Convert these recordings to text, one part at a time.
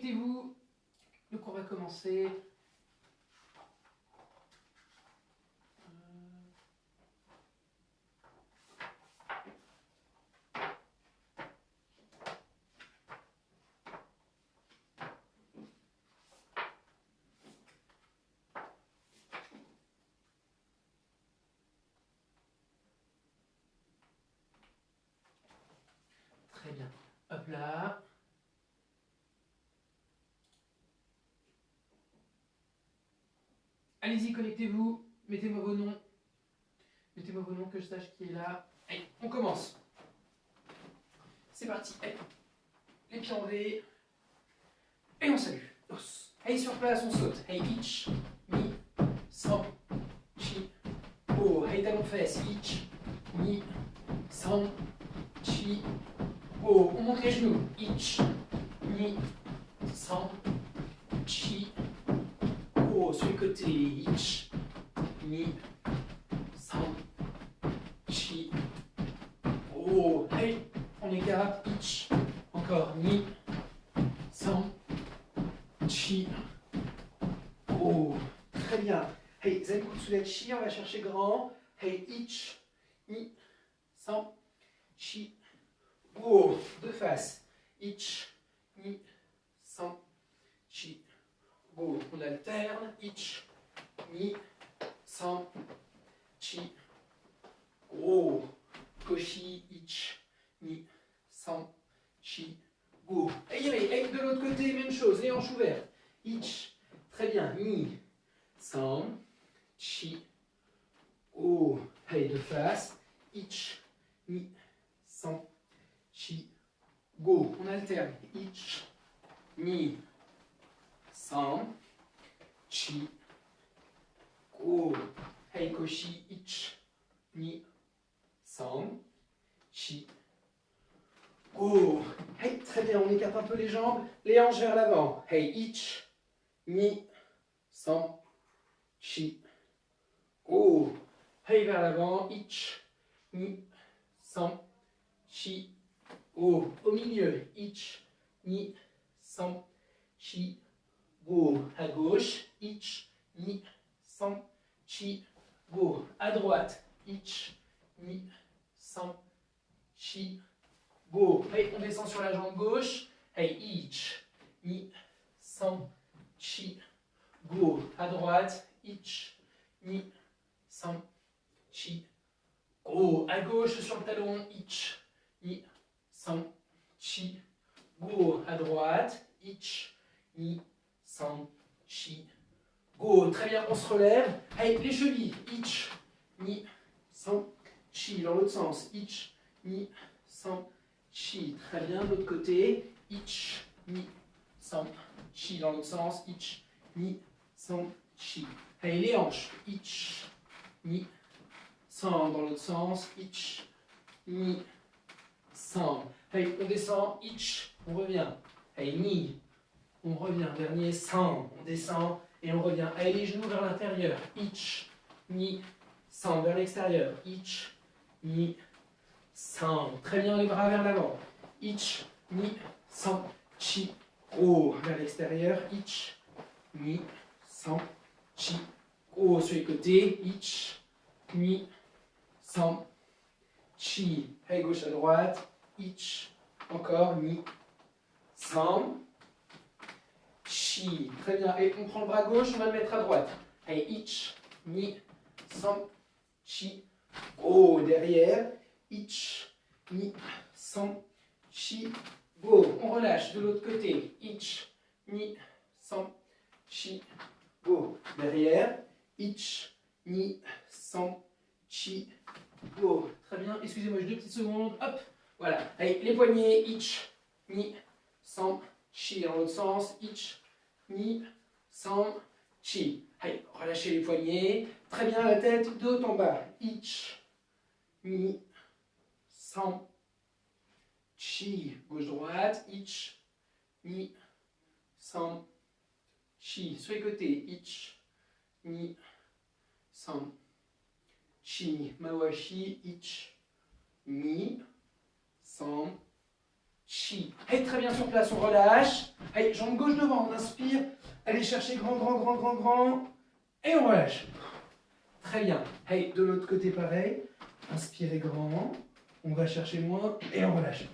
connectez-vous. Donc on va commencer. Très bien. Hop là. Allez-y, connectez-vous. Mettez-moi vos noms. Mettez-moi vos noms que je sache qui est là. Allez, on commence. C'est parti. Allez. Les pieds en V. Et on salue. Os. Hey, sur place, on saute. Hey, ich, mi, san, chi, oh. Hey, talon fesse. Ich, mi, san, chi, oh. On monte les genoux. Ich, mi, san, chi, oh. Sur le côté. Ich, mi, san, chi, oh. Hey, on écarte. Ich, encore. Mi, san, chi, oh. Très bien. Hey, zen kutsulet chi, on va chercher grand. Hey, ich, mi, san, chi, oh. De face. Ich, mi, san, chi, oh. On alterne. Ich, mi, san, chi, oh. Koshi, ich, mi, san, chi, oh. Hey, de l'autre côté, même chose, les hanches ouvertes. Ich, très bien. Mi, san, chi, oh. Hey, de face. Ich, mi, san, chi, go. On alterne. Ich, mi, san, chi, go. Hey, koshi. Ich, mi, san, chi, go. Hey, très bien. On écarte un peu les jambes, les hanches vers l'avant. Hey, ich, mi, san, chi, go. Hey, vers l'avant. Ich, mi, san, chi, go. Au milieu. Ich, mi, san, chi, go. À gauche. Ich, mi, san, chi, go. À droite. Ich, mi, san, chi, go. Hey, on descend sur la jambe gauche. Hey, ich, mi, san, chi, go. À droite. Ich, mi, san, chi, go. À gauche sur le talon. Ich, mi, san, chi, go. À droite. Ich, mi, san, chi, go. Très bien, on se relève. Hey, les chevilles. Ich, mi, san, chi. Dans l'autre sens. Ich, mi, san, chi. Très bien, de l'autre côté. Ich, mi, san, chi. Dans l'autre sens. Ich, mi, san, chi. Hey, les hanches. Ich, mi, san. Dans l'autre sens. Ich, mi, san. Hey, on descend. Ich, on revient. Hey, mi, on revient. Dernier, san. On descend et on revient. Hey, les genoux vers l'intérieur. Ich, mi, san. Vers l'extérieur. Ich, mi, san. Très bien, les bras vers l'avant. Ich, mi, san, chi, go. Vers l'extérieur. Ich, mi, san, chi, go. Sur les côtés. Ich, mi, san, chi. Hey, gauche à droite. Ich, encore, mi, san, chi. Très bien. Et on prend le bras gauche, on va le mettre à droite. Hey, ich, mi, san, chi, go. Derrière. Ich, mi, san, chi, go. On relâche de l'autre côté. Ich, mi, san, chi, go. Derrière. Ich, mi, san, chi, go. Très bien. Excusez-moi, j'ai 2 petites secondes. Hop. Voilà. Allez, les poignets. Ich, mi, san, chi. Dans l'autre sens. Ich, mi, san, chi. Allez, relâchez les poignets. Très bien, la tête de haut en bas. Ich, mi, san, chi. Gauche-droite. Ich, mi, san, chi. Sur les côtés. Ich, mi, san, chi. Mawashi. Ich, mi, san, chi. Hey, très bien sur place, on relâche. Hey, jambe gauche devant, on inspire. Allez chercher grand, grand, grand, grand, grand. Et on relâche. Très bien. Hey, de l'autre côté pareil. Inspirez grand. On va chercher moins et on relâche.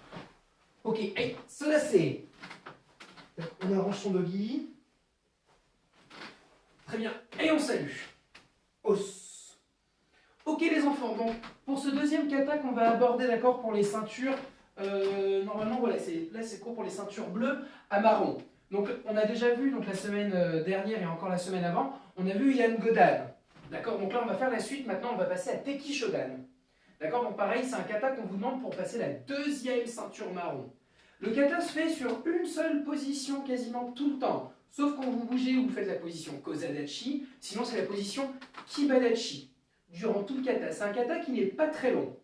Ok, hey, se lasser. On arrange son doggy. Très bien. Et on salue. Os. Ok les enfants, donc pour ce deuxième kata qu'on va aborder, d'accord, pour les ceintures, normalement voilà, là c'est court pour les ceintures bleues à marron. Donc on a déjà vu donc, la semaine dernière et encore la semaine avant, on a vu Ian Godan. D'accord, donc là on va faire la suite, maintenant on va passer à Teki Shodan. D'accord, donc pareil, c'est un kata qu'on vous demande pour passer la deuxième ceinture marron. Le kata se fait sur une seule position quasiment tout le temps, sauf quand vous bougez ou vous faites la position Kozadachi, sinon c'est la position Kibadachi. Durant tout le kata. C'est un kata qui n'est pas très long.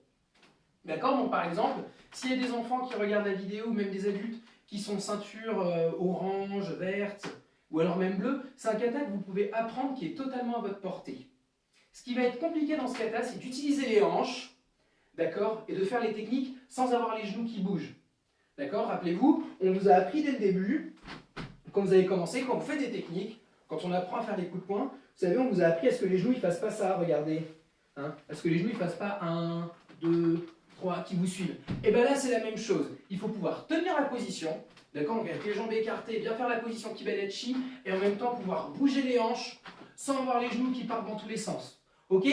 D'accord? Donc par exemple, s'il y a des enfants qui regardent la vidéo, ou même des adultes qui sont ceinture orange, verte, ou alors même bleue, c'est un kata que vous pouvez apprendre qui est totalement à votre portée. Ce qui va être compliqué dans ce kata, c'est d'utiliser les hanches, d'accord? Et de faire les techniques sans avoir les genoux qui bougent. D'accord? Rappelez-vous, on vous a appris dès le début, quand vous avez commencé, quand vous faites des techniques, quand on apprend à faire des coups de poing, vous savez, on vous a appris à ce que les genoux ne fassent pas ça, regardez. Hein, à ce que les genoux ne fassent pas 1, 2, 3, qui vous suivent. Et bien là, c'est la même chose. Il faut pouvoir tenir la position, d'accord, donc avec les jambes écartées, bien faire la position Kibadachi, et en même temps pouvoir bouger les hanches sans avoir les genoux qui partent dans tous les sens. Ok?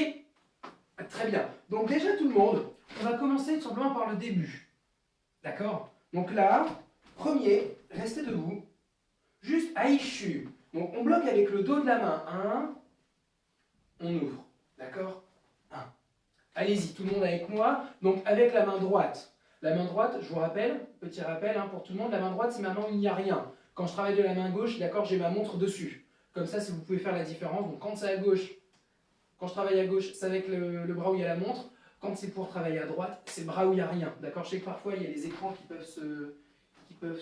Très bien. Donc déjà tout le monde, on va commencer tout simplement par le début. D'accord? Donc là, premier, restez debout. Juste Aishu. Donc on bloque avec le dos de la main. 1, on ouvre. D'accord? 1. Allez-y, tout le monde avec moi. Donc avec la main droite. La main droite, je vous rappelle, petit rappel pour tout le monde, la main droite c'est ma main où il n'y a rien. Quand je travaille de la main gauche, d'accord, j'ai ma montre dessus. Comme ça, si vous pouvez faire la différence. Donc quand c'est à gauche, quand je travaille à gauche, c'est avec le bras où il y a la montre. Quand c'est pour travailler à droite, c'est le bras où il n'y a rien. D'accord? Je sais que parfois il y a des écrans qui peuvent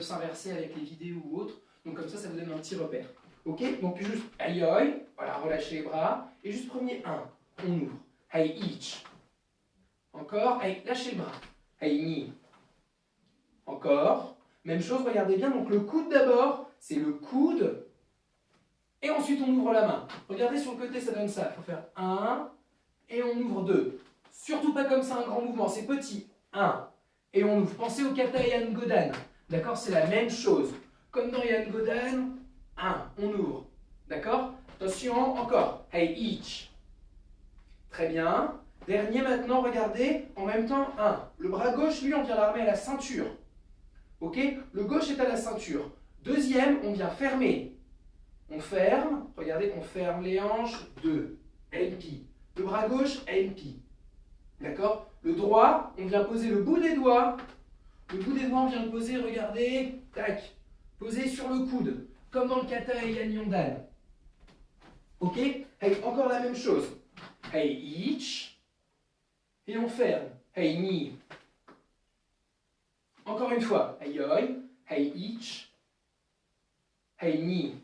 s'inverser avec les vidéos ou autres. Donc comme ça, ça vous donne un petit repère. Ok? Donc juste aïe aïe, voilà, relâchez les bras. Et juste premier 1, on ouvre. Hey ich. Encore, hey, lâchez le bras. Hey ni. Encore. Même chose, regardez bien. Donc le coude d'abord, c'est le coude. Et ensuite on ouvre la main. Regardez sur le côté, ça donne ça. Il faut faire 1 et on ouvre 2. Surtout pas comme ça un grand mouvement, c'est petit. 1 et on ouvre. Pensez au kata Ian Godan. D'accord? C'est la même chose. Comme dans Ian Godan, 1, on ouvre. D'accord? Attention, encore. Hey, ich. Très bien. Dernier maintenant, regardez, en même temps, 1. Le bras gauche, lui, on vient l'armer à la ceinture. Ok? Le gauche est à la ceinture. Deuxième, on vient fermer. On ferme, regardez, on ferme les hanches. 2. LP. Le bras gauche, LP. D'accord? Le droit, on vient poser le bout des doigts. Le bout des doigts, on vient le poser, regardez, tac, posé sur le coude, comme dans le kata et Ian Yondan. Ok? Hey, encore la même chose. Hey, ich. Et on ferme. Hey, ni. Encore une fois. Hey, oi. Hey, ich. Hey, ni.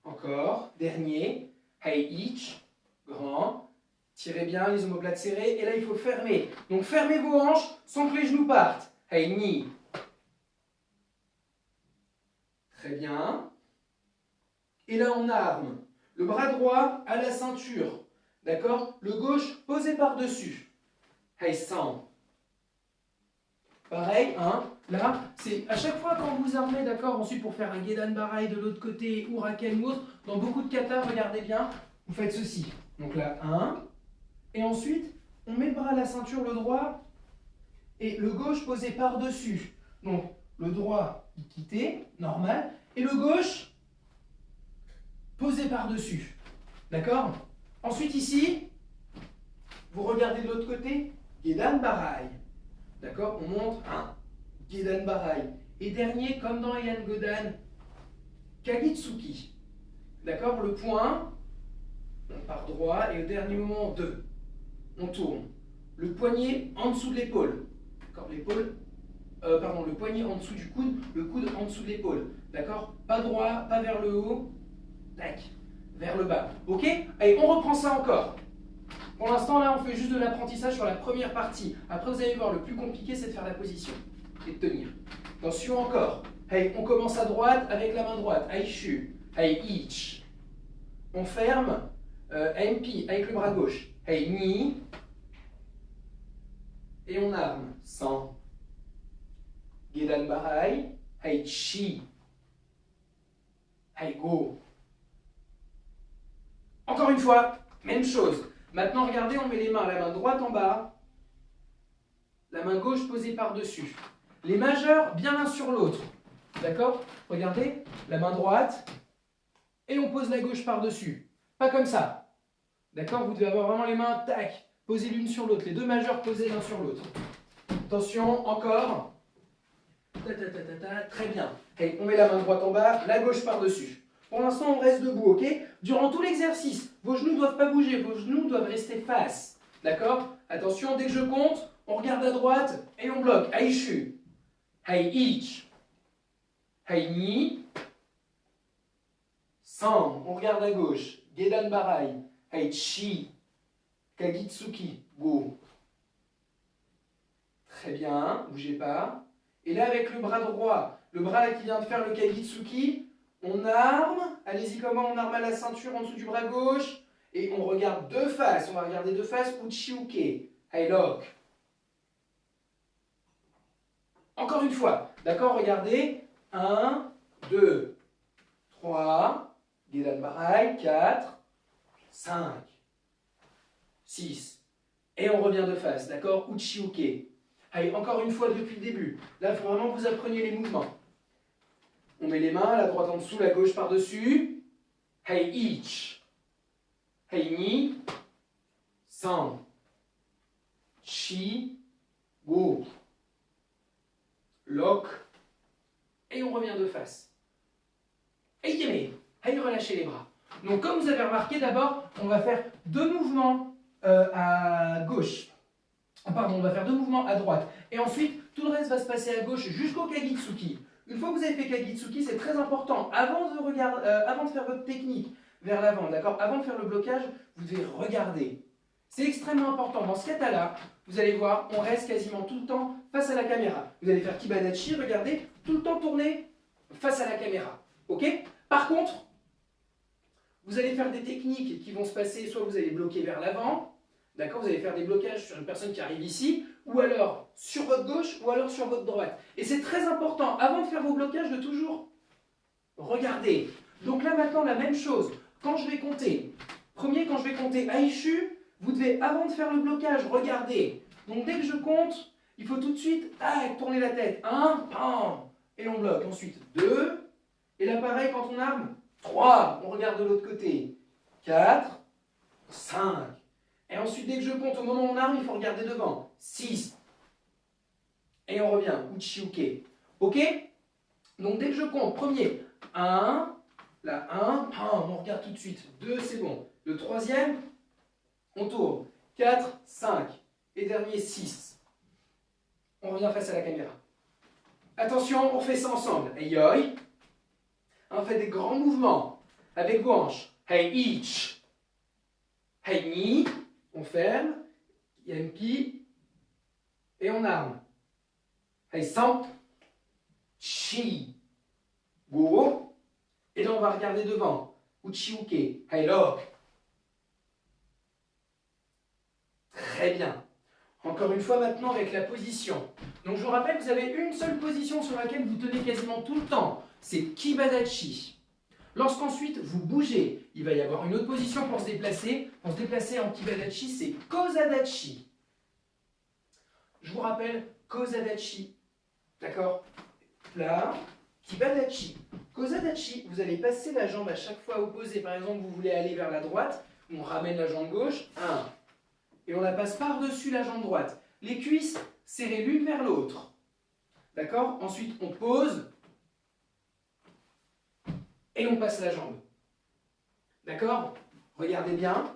Encore. Dernier. Hey, ich. Grand. Tirez bien les omoplates serrées. Et là, il faut fermer. Donc, fermez vos hanches sans que les genoux partent. Hey, ni. Très bien. Et là, on arme. Le bras droit à la ceinture. D'accord? Le gauche posé par-dessus. Hey, 100. Pareil, hein? Là, c'est à chaque fois quand vous armez, d'accord? Ensuite, pour faire un Gedan Barai de l'autre côté, ou Raken ou autre, dans beaucoup de katas, regardez bien, vous faites ceci. Donc là, 1. Et ensuite, on met le bras à la ceinture, le droit, et le gauche posé par-dessus. Donc, le droit quitté, normal, et le gauche posé par-dessus. D'accord? Ensuite, ici, vous regardez de l'autre côté, Gedan Barai. D'accord? On montre un Gedan Barai. Et dernier, comme dans Ian Godan, Kagitsuki. D'accord? Le point, on part droit, et au dernier moment, 2. On tourne. Le poignet en dessous de l'épaule. D'accord? L'épaule, le poignet en dessous du coude, le coude en dessous de l'épaule. D'accord? Pas droit, pas vers le haut. Tac. Vers le bas. Ok? Allez, on reprend ça encore. Pour l'instant, là, on fait juste de l'apprentissage sur la première partie. Après, vous allez voir, le plus compliqué, c'est de faire la position et de tenir. Attention encore. Hey, on commence à droite avec la main droite. Aishu. Hey, ich. On ferme. MP avec le bras gauche. Hey, ni. Et on arme. San. Gedan barai. Hey, chi. Hey, go. Encore une fois, même chose. Maintenant, regardez, on met les mains, la main droite en bas, la main gauche posée par-dessus. Les majeurs bien l'un sur l'autre. D'accord? Regardez, la main droite, et on pose la gauche par-dessus. Pas comme ça. D'accord? Vous devez avoir vraiment les mains, tac, posées l'une sur l'autre. Les deux majeurs posés l'un sur l'autre. Attention, encore. Ta, ta, ta, ta, ta. Très bien. Okay, on met la main droite en bas, la gauche par-dessus. Pour l'instant, on reste debout, ok? Durant tout l'exercice, vos genoux ne doivent pas bouger, vos genoux doivent rester face. D'accord? Attention, dès que je compte, on regarde à droite et on bloque. Aishu. Hei ich. Hei ni. San. On regarde à gauche. Gedan barai. Hei chi. Kagitsuki. Go. Très bien, bougez pas. Et là, avec le bras droit, le bras là qui vient de faire le Kagitsuki, on arme, allez-y comment on arme à la ceinture en dessous du bras gauche, et on regarde de face, on va regarder de face, Uchiuke, Heilok. Encore une fois, d'accord, regardez, 1, 2, 3, Gedan Barai, 4, 5, 6, et on revient de face, d'accord, Uchiuke. Allez, encore une fois depuis le début, là, il faut vraiment que vous appreniez les mouvements. On met les mains, la droite en dessous, la gauche par-dessus. Hei ich. Hei ni. San. Chi. Go. Lock. Et on revient de face. Et yémé. Hei, relâchez les bras. Donc comme vous avez remarqué, d'abord, on va faire deux mouvements à gauche. Pardon, on va faire deux mouvements à droite. Et ensuite, tout le reste va se passer à gauche jusqu'au Kagitsuki. Une fois que vous avez fait Kagitsuki, c'est très important, avant de faire votre technique vers l'avant, d'accord, avant de faire le blocage, vous devez regarder. C'est extrêmement important. Dans ce kata-là, vous allez voir, on reste quasiment tout le temps face à la caméra. Vous allez faire Kibadachi, regardez, tout le temps tourner face à la caméra. Ok? Par contre, vous allez faire des techniques qui vont se passer, soit vous allez bloquer vers l'avant, d'accord, vous allez faire des blocages sur une personne qui arrive ici, ou alors sur votre gauche, ou alors sur votre droite. Et c'est très important, avant de faire vos blocages, de toujours regarder. Donc là maintenant, la même chose. Quand je vais compter, quand je vais compter Aishu, vous devez, avant de faire le blocage, regarder. Donc dès que je compte, il faut tout de suite tourner la tête. 1, pam, et on bloque. Ensuite 2, et là pareil, quand on arme, 3, on regarde de l'autre côté. 4, 5. Et ensuite, dès que je compte, au moment où on arme, il faut regarder devant. 6. Et on revient. Uchiuke. Ok? Donc, dès que je compte, premier, 1. Là, 1. On regarde tout de suite. 2, c'est bon. Le troisième, on tourne. 4, 5. Et dernier, 6. On revient face à la caméra. Attention, on fait ça ensemble. Eyoi. On fait des grands mouvements avec vos hanches. Hei ich. Hei ni. On ferme, Yampi, et on arme. Hei san, chi, go, et là on va regarder devant. Uchiuke, hei lock. Très bien. Encore une fois maintenant avec la position. Donc je vous rappelle, vous avez une seule position sur laquelle vous tenez quasiment tout le temps. C'est Kibadachi. Lorsqu'ensuite vous bougez, il va y avoir une autre position pour se déplacer. Pour se déplacer en Kibadachi, c'est Kozadachi. Je vous rappelle, Kozadachi. D'accord? Là, Kibadachi. Kozadachi, vous allez passer la jambe à chaque fois opposée. Par exemple, vous voulez aller vers la droite, on ramène la jambe gauche, 1. Et on la passe par-dessus la jambe droite. Les cuisses serrées l'une vers l'autre. D'accord? Ensuite, on pose. Et on passe la jambe. D'accord? Regardez bien.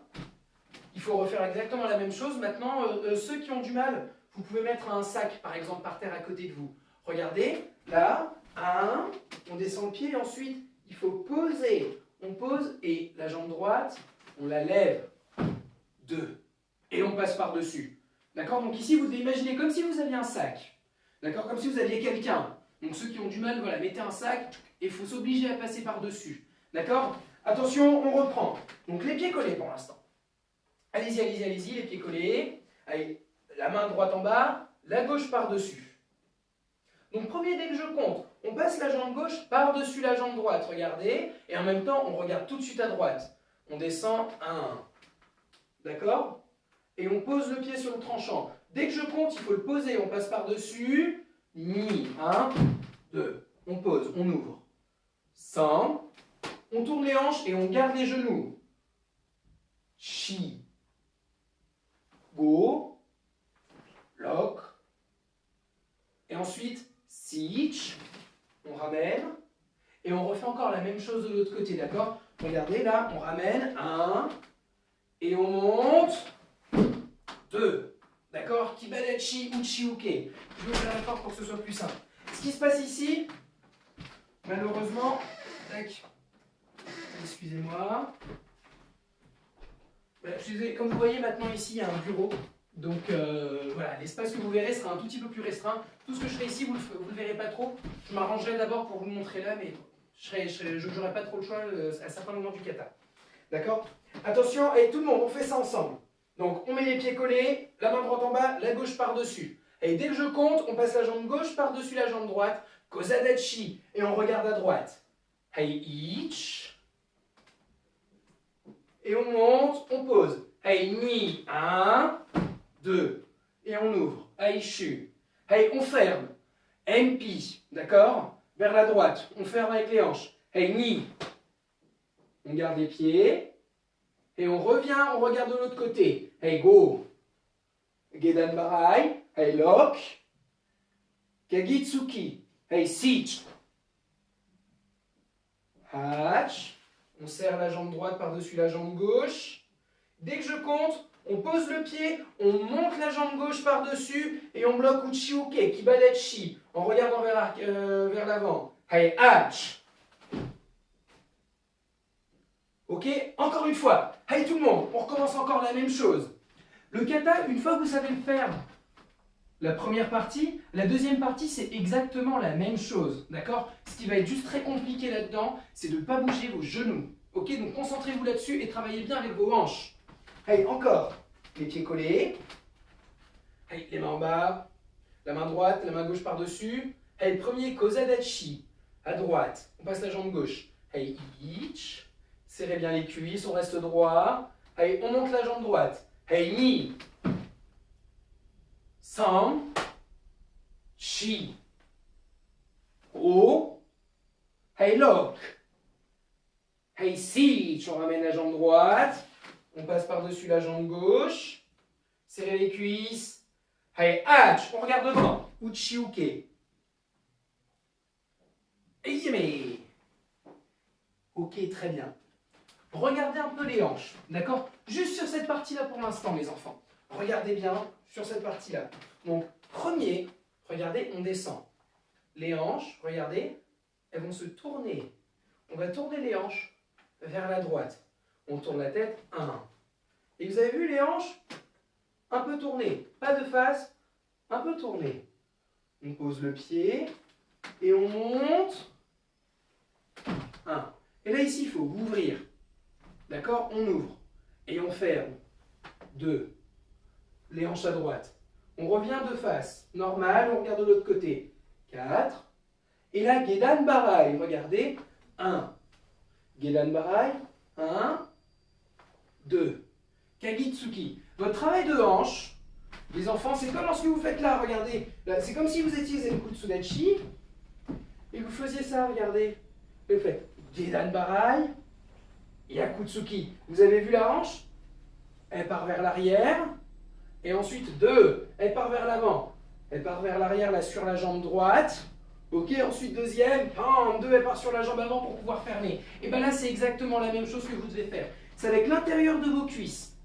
Il faut refaire exactement la même chose. Maintenant, ceux qui ont du mal, vous pouvez mettre un sac, par exemple, par terre à côté de vous. Regardez, là, 1, on descend le pied, et ensuite, il faut poser. On pose, et la jambe droite, on la lève. 2. et on passe par-dessus. D'accord? Donc ici, vous devez imaginer comme si vous aviez un sac. D'accord? Comme si vous aviez quelqu'un. Donc ceux qui ont du mal, voilà, mettez un sac et il faut s'obliger à passer par-dessus. D'accord? Attention, on reprend. Donc les pieds collés pour l'instant. Allez-y, allez-y, allez-y, les pieds collés. Allez, la main droite en bas, la gauche par-dessus. Donc premier, dès que je compte, on passe la jambe gauche par-dessus la jambe droite, regardez. Et en même temps, on regarde tout de suite à droite. On descend 1. D'accord? Et on pose le pied sur le tranchant. Dès que je compte, il faut le poser. On passe par-dessus. Ni. 1, 2. On pose, on ouvre. 100. On tourne les hanches et on garde les genoux. Chi. Go. Lock. Et ensuite, sich. On ramène. Et on refait encore la même chose de l'autre côté, d'accord? Regardez, là, on ramène. 1. Et on monte. 2. D'accord? Kibadachi uchi uke. Je vais ouvrir la porte pour que ce soit plus simple. Ce qui se passe ici, malheureusement, tac, excusez-moi. Voilà, comme vous voyez maintenant ici, il y a un bureau. Donc voilà, l'espace que vous verrez sera un tout petit peu plus restreint. Tout ce que je fais ici, vous ne le verrez pas trop. Je m'arrangerai d'abord pour vous le montrer là, mais je n'aurai pas trop le choix à certains moments du kata. D'accord? Attention, et tout le monde, on fait ça ensemble. Donc on met les pieds collés, la main droite en bas, la gauche par-dessus. Et dès que je compte, on passe la jambe gauche par-dessus la jambe droite, Kozadachi, et on regarde à droite. Hei ich. Et on monte, on pose. Hei ni, 1, 2. Et on ouvre. Hei shu. Hei, on ferme. Empi, d'accord? Vers la droite, on ferme avec les hanches. Hei ni. On garde les pieds. Et on revient, on regarde de l'autre côté. Hey, go. Gedan barai. Hey, lock. Kagitsuki. Hey, sich. Hatch. On serre la jambe droite par-dessus la jambe gauche. Dès que je compte, on pose le pied, on monte la jambe gauche par-dessus et on bloque uchi-uke, kibadachi, en regardant vers l'avant. Hey, hatch. Ok? Encore une fois. Hey tout le monde, on recommence encore la même chose. Le kata, une fois que vous savez le faire, la première partie, la deuxième partie, c'est exactement la même chose. D'accord? Ce qui va être juste très compliqué là-dedans, c'est de ne pas bouger vos genoux. Ok? Donc concentrez-vous là-dessus et travaillez bien avec vos hanches. Hey, encore. Les pieds collés. Hey, les mains en bas. La main droite, la main gauche par-dessus. Hey, premier, kozadachi. À droite. On passe la jambe gauche. Hey, ich. Serrez bien les cuisses, on reste droit. Allez, on monte la jambe droite. Hey, ni. San. Chi. O. Hey, lock. Hey, sich. On ramène la jambe droite. On passe par-dessus la jambe gauche. Serrez les cuisses. Hey, hatch. On regarde devant. Uchi-uke. Yeme. Ok, très bien. Regardez un peu les hanches, d'accord? Juste sur cette partie-là pour l'instant, les enfants. Regardez bien sur cette partie-là. Donc, premier, regardez, on descend. Les hanches, regardez, elles vont se tourner. On va tourner les hanches vers la droite. On tourne la tête, 1. Et vous avez vu les hanches? Un peu tournées, pas de face, un peu tournées. On pose le pied et on monte. 1. Et là, ici, il faut ouvrir. D'accord? On ouvre et on ferme. 2. Les hanches à droite. On revient de face. Normal, on regarde de l'autre côté. 4. Et là, Gedan Barai. Regardez. 1. Gedan Barai. 1. 2. Kagitsuki. Votre travail de hanche, les enfants, c'est comme ce que vous faites là. Regardez. C'est comme si vous étiez Zenku Tsudachi et vous faisiez ça. Regardez. Et vous faites Gedan Barai. Yakutsuki. Vous avez vu la hanche? Elle part vers l'arrière. Et ensuite, 2. Elle part vers l'avant. Elle part vers l'arrière, là, sur la jambe droite. Ok, ensuite, deuxième. 2, elle part sur la jambe avant pour pouvoir fermer. Et bien là, c'est exactement la même chose que vous devez faire. C'est avec l'intérieur de vos cuisses.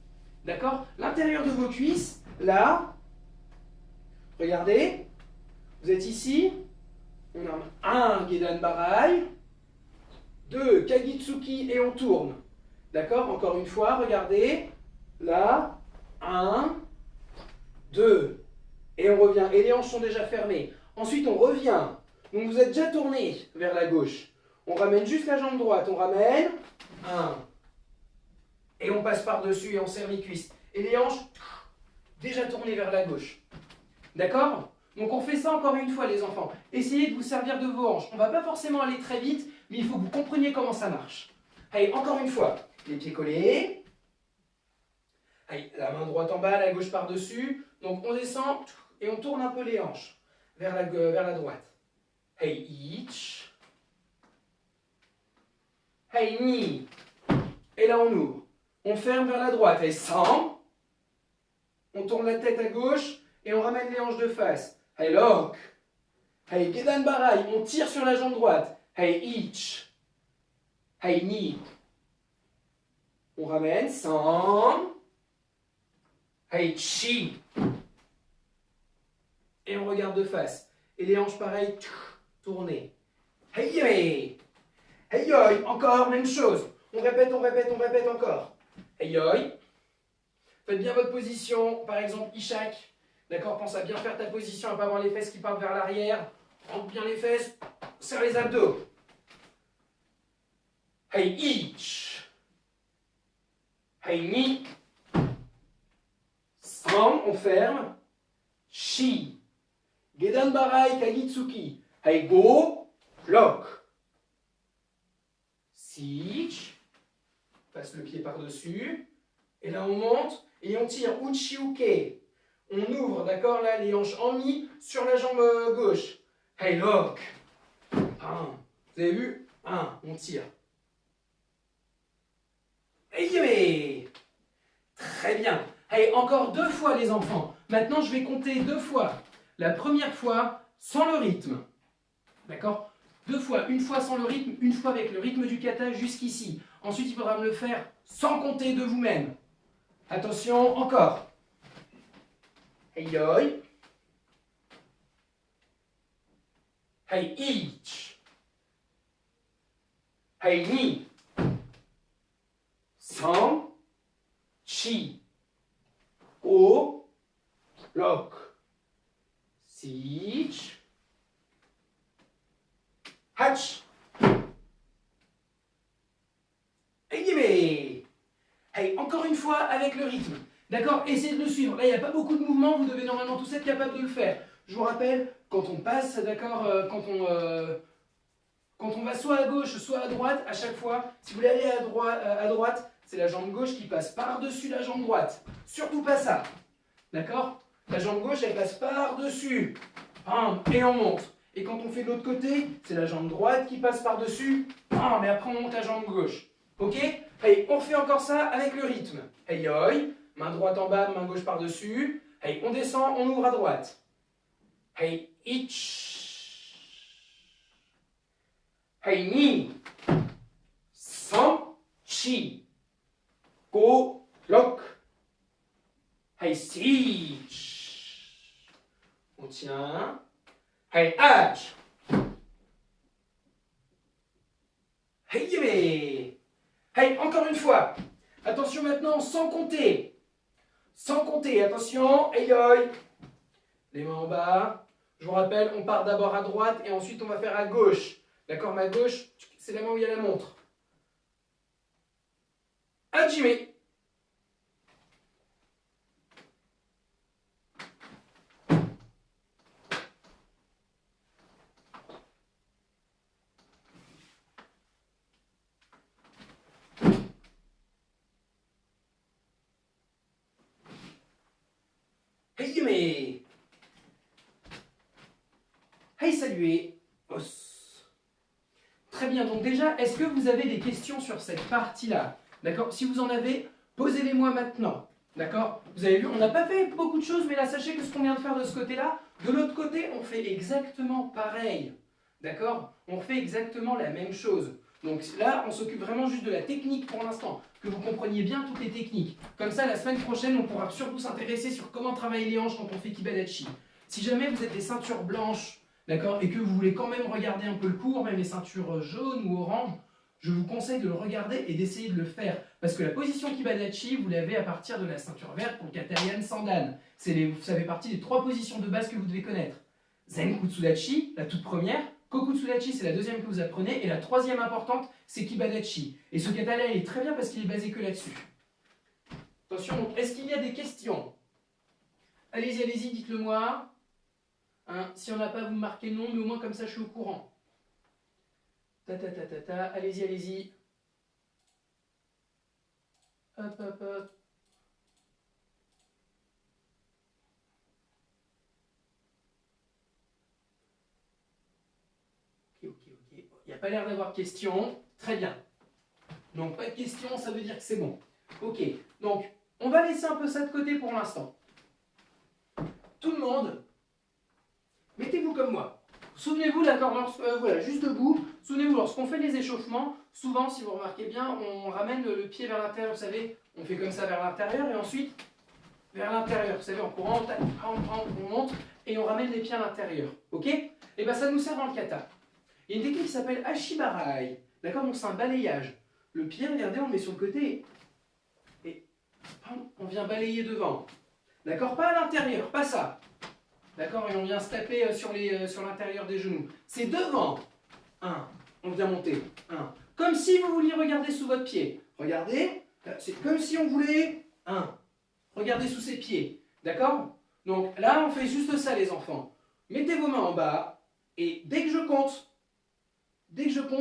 D'accord? L'intérieur de vos cuisses, là. Regardez. Vous êtes ici. On a 1 Gedan Barai. 2, Kagitsuki et on tourne. D'accord? Encore une fois, regardez. Là. 1, 2. Et on revient. Et les hanches sont déjà fermées. Ensuite, on revient. Donc, vous êtes déjà tourné vers la gauche. On ramène juste la jambe droite. On ramène. 1. Et on passe par-dessus et on serre les cuisses. Et les hanches, déjà tournées vers la gauche. D'accord? Donc, on fait ça encore une fois, les enfants. Essayez de vous servir de vos hanches. On ne va pas forcément aller très vite, mais il faut que vous compreniez comment ça marche. Allez, encore une fois. Les pieds collés. Allez, la main droite en bas, la gauche par-dessus. Donc, on descend et on tourne un peu les hanches vers la droite. Hey, each. Hey, knee. Et là, on ouvre. On ferme vers la droite. Hey, 100. On tourne la tête à gauche et on ramène les hanches de face. Hey, lock. Hey, gedan barai. On tire sur la jambe droite. Hey, each. Hey, knee. On ramène. 100. Hey, chi. Et on regarde de face. Et les hanches, pareil, tournées. Hey, hey. Hey, yoy. Encore, même chose. On répète encore. Hey, yoy. Faites bien votre position. Par exemple, Ishak. D'accord, pense à bien faire ta position, à ne pas avoir les fesses qui partent vers l'arrière. Rentre bien les fesses. Serre les abdos. Hey, each. Hey, ni. 100, on ferme. Shi. Gedan barai kagitsuki. Hey, go. Lock. Sich. Passe le pied par-dessus. Et là, on monte et on tire. Uchi uke. On ouvre, d'accord, là, les hanches en mi sur la jambe gauche. Hey, lock. 1. Vous avez vu? 1. On tire. Hey, très bien. Hey, encore 2 fois, les enfants. Maintenant, je vais compter 2 fois. La première fois, sans le rythme. D'accord? 2 fois. Une fois sans le rythme, une fois avec le rythme du kata jusqu'ici. Ensuite, il faudra me le faire sans compter de vous-même. Attention, encore. Hey, yoy. Hey, each. Hey, ni. 100. Chi. O. Lock. Sich. Hatch. Hey, hey, encore une fois avec le rythme. D'accord? Essayez de le suivre. Là, il n'y a pas beaucoup de mouvements. Vous devez normalement tous être capable de le faire. Je vous rappelle, quand on passe, d'accord, quand on va soit à gauche, soit à droite, à chaque fois, si vous voulez aller à droite, c'est la jambe gauche qui passe par-dessus la jambe droite. Surtout pas ça. D'accord? La jambe gauche, elle passe par-dessus. Et on monte. Et quand on fait de l'autre côté, c'est la jambe droite qui passe par-dessus. Mais après, on monte la jambe gauche. Ok? Allez, on fait encore ça avec le rythme. Hey, yoy. Main droite en bas, main gauche par-dessus. Hey, on descend, on ouvre à droite. Hey, ich. Hey, ni. 100. Chi. Go. Lock. Hey, sich. On tient. Hey, hatch. Hey, yé. Hey, encore une fois. Attention maintenant, sans compter. Sans compter, attention. Hey, yoy. Les mains en bas. Je vous rappelle, on part d'abord à droite et ensuite on va faire à gauche. D'accord, ma gauche, c'est la main où il y a la montre. Hajime. Hajime. Hey, saluez. Os. Très bien, donc déjà, est-ce que vous avez des questions sur cette partie-là? D'accord? Si vous en avez, posez-les-moi maintenant. D'accord? Vous avez vu, on n'a pas fait beaucoup de choses, mais là, sachez que ce qu'on vient de faire de ce côté-là, de l'autre côté, on fait exactement pareil. D'accord? On fait exactement la même chose. Donc là, on s'occupe vraiment juste de la technique pour l'instant, que vous compreniez bien toutes les techniques. Comme ça, la semaine prochaine, on pourra surtout s'intéresser sur comment travailler les hanches quand on fait Kibadachi. Si jamais vous êtes des ceintures blanches, d'accord, et que vous voulez quand même regarder un peu le cours, même les ceintures jaunes ou oranges, je vous conseille de le regarder et d'essayer de le faire. Parce que la position Kibadachi, vous l'avez à partir de la ceinture verte pour le Katarian Sandan. Ça fait partie des 3 positions de base que vous devez connaître. Zenkutsudachi, la toute première. Kokutsudachi, c'est la deuxième que vous apprenez. Et la troisième importante, c'est Kibadachi. Et ce kata-là, il est très bien parce qu'il est basé que là-dessus. Attention, donc, est-ce qu'il y a des questions? Allez-y, allez-y, dites-le moi. Hein, si on n'a pas, vous me marquez non, mais au moins comme ça, je suis au courant. Allez-y, allez-y. Hop, hop, hop. Ok. Il n'y a pas l'air d'avoir de questions. Très bien. Donc, pas de questions, ça veut dire que c'est bon. Ok, donc, on va laisser un peu ça de côté pour l'instant. Tout le monde, mettez-vous comme moi. Souvenez-vous, d'accord, voilà, juste debout. Souvenez-vous, lorsqu'on fait les échauffements, souvent, si vous remarquez bien, on ramène le pied vers l'intérieur, vous savez, on fait comme ça vers l'intérieur et ensuite vers l'intérieur. Vous savez, en courant, on monte et on ramène les pieds à l'intérieur. Ok? Et bien, ça nous sert dans le kata. Il y a une technique qui s'appelle Ashibarai. D'accord? Donc, c'est un balayage. Le pied, regardez, on le met sur le côté et on vient balayer devant. D'accord? Pas à l'intérieur, pas ça. D'accord? Et on vient se taper sur l'intérieur des genoux. C'est devant. 1. On vient monter. 1. Comme si vous vouliez regarder sous votre pied. Regardez. C'est comme si on voulait. 1. Regardez sous ses pieds. D'accord? Donc là, on fait juste ça, les enfants. Mettez vos mains en bas. Et dès que je compte,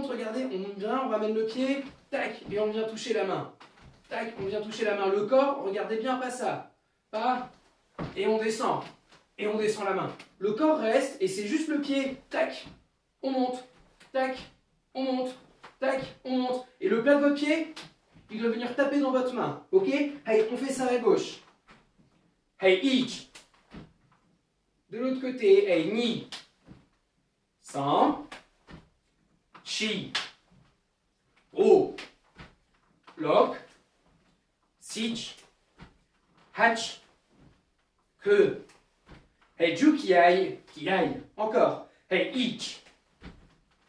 regardez, on ramène le pied. Tac. Et on vient toucher la main. Tac. On vient toucher la main. Le corps, regardez bien, pas ça. Pas. Et on descend. Et on descend la main. Le corps reste et c'est juste le pied. Tac, on monte. Tac, on monte. Tac, on monte. Et le plat de votre pied, il doit venir taper dans votre main. Ok? Hey, on fait ça à gauche. Hey, each. De l'autre côté, hey, ni. San. Chi. O. Lock. Sich. Hatch. Que. Hey, ju qui aille. Encore. Hey, ich.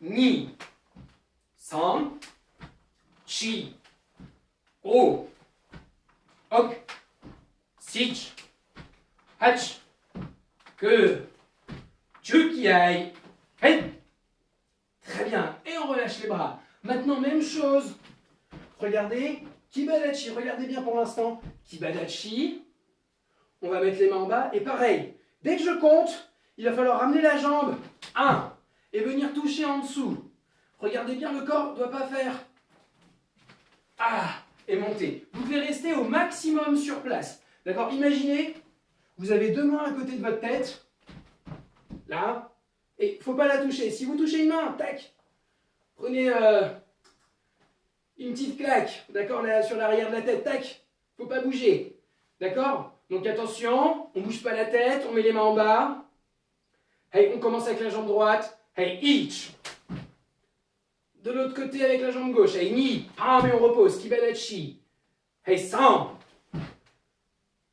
Ni. San. Chi. O. Ok. Sich. Hatch. Que. Ju qui aille. Hey. Très bien. Et on relâche les bras. Maintenant, même chose. Regardez. Kibadachi. Regardez bien pour l'instant. Kibadachi. On va mettre les mains en bas. Et pareil. Dès que je compte, il va falloir ramener la jambe. 1. Et venir toucher en dessous. Regardez bien, le corps ne doit pas faire. Et monter. Vous devez rester au maximum sur place. D'accord? Imaginez, vous avez 2 mains à côté de votre tête. Là. Et il ne faut pas la toucher. Si vous touchez une main, tac. Prenez une petite claque. D'accord? Là, sur l'arrière de la tête, tac. Il ne faut pas bouger. D'accord? Donc attention, on ne bouge pas la tête, on met les mains en bas. Hey, on commence avec la jambe droite. Hey, each. De l'autre côté avec la jambe gauche. Hey, ni. Mais on repose. Kibadachi. Hey, san.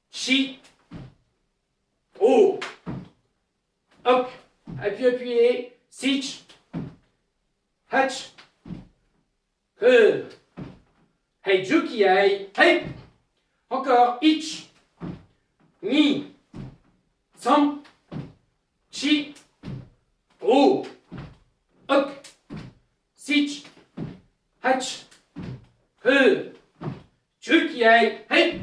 Chi. O. Hop. Appuyez. Sich. Hatch. Que. Hey, juki. Hey. Encore. Each. Ni. San. Chi. O. Ok. Sich. Hatch. Que. Juki. Hey.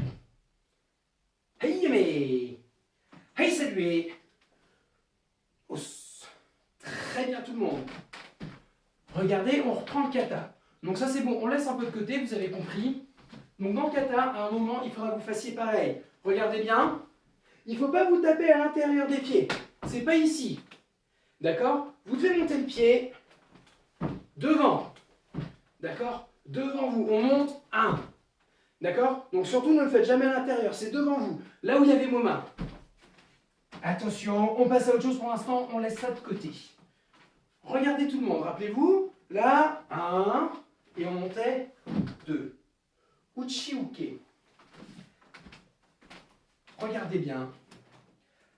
Hey, mais. Hey, saluez. Os. Très bien, tout le monde. Regardez, on reprend le kata. Donc ça, c'est bon. On laisse un peu de côté, vous avez compris. Donc dans le kata, à un moment, il faudra que vous fassiez pareil. Regardez bien. Il ne faut pas vous taper à l'intérieur des pieds. C'est pas ici. D'accord? Vous devez monter le pied devant. D'accord? Devant vous. On monte 1. D'accord? Donc surtout, ne le faites jamais à l'intérieur. C'est devant vous. Là où il y avait vos mains. Attention, on passe à autre chose pour l'instant. On laisse ça de côté. Regardez tout le monde. Rappelez-vous. Là, 1. Et on montait 2. Uchi-uke. Regardez bien.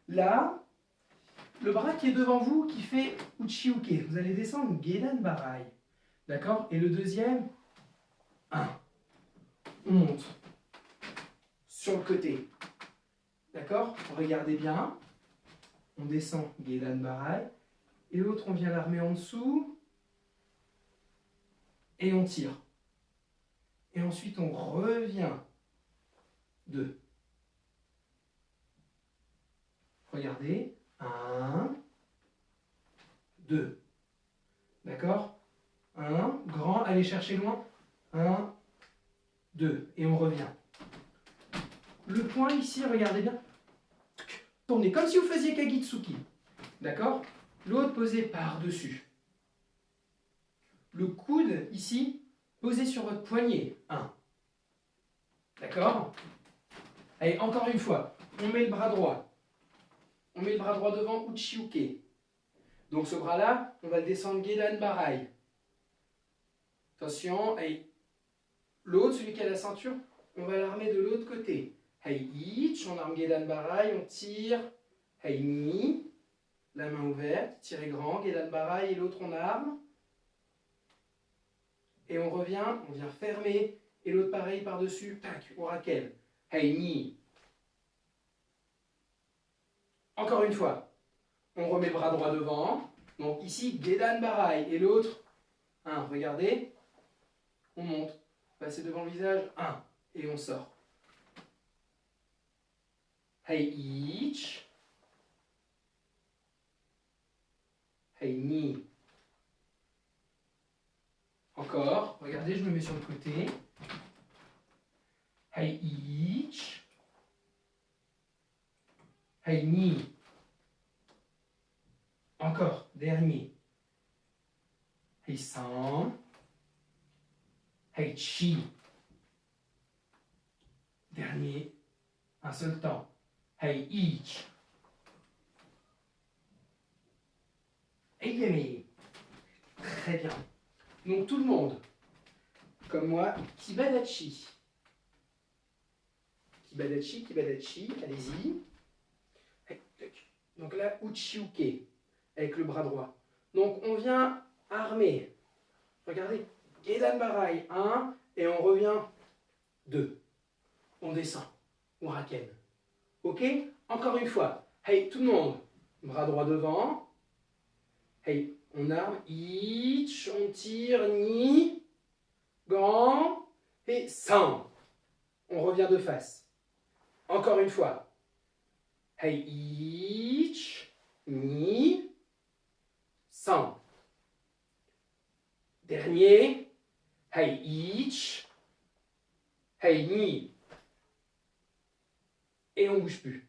Là, le bras qui est devant vous qui fait Uchi-uke. Vous allez descendre Gedan Barai. D'accord? Et le deuxième, 1. On monte sur le côté. D'accord? Regardez bien. On descend Gedan Barai. Et l'autre, on vient l'armer en dessous. Et on tire. Et ensuite, on revient. 2. Regardez. 1. 2. D'accord? 1. Grand. Allez chercher loin. 1. 2. Et on revient. Le point ici, regardez bien. Tournez comme si vous faisiez Kagitsuki. D'accord? L'autre posé par-dessus. Le coude ici, posé sur votre poignet. 1. D'accord? Allez, encore une fois. On met le bras droit. On met le bras droit devant, Uchiuke. Donc ce bras-là, on va le descendre Gedan Barai. Attention, allez. L'autre, celui qui a la ceinture, on va l'armer de l'autre côté. Hey, ich, on arme Gedan Barai, on tire. Hey, ni. La main ouverte, tirez grand, Gedan Barai, et l'autre on arme. Et on vient fermer. Et l'autre pareil par-dessus, tac, orakel. Hey, ni. Encore une fois, on remet le bras droit devant. Donc ici, Gedan Barai. Et l'autre, 1, regardez. On monte. Passez devant le visage, 1. Et on sort. Hey, ich. Hey, ni. Encore. Regardez, je me mets sur le côté. Hey, ich. Hey, ni. Encore. Dernier. Hey, san. Hey, chi. Dernier. Un seul temps. Hey, ich. Hey, yami. Très bien. Donc tout le monde, comme moi, Kibadachi. Kibadachi, Kibadachi, allez-y. Donc là, Uchiuke, avec le bras droit. Donc on vient armer. Regardez, Gedan Barai, 1, et on revient 2. On descend, on raken. Ok? Encore une fois. Hey, tout le monde, bras droit devant. Hey, on arme, ich, on tire, ni, grand, et san. On revient de face. Encore une fois. Hey, ich, ni, san. Dernier. Hey, ich, hey, ni. Et on ne bouge plus.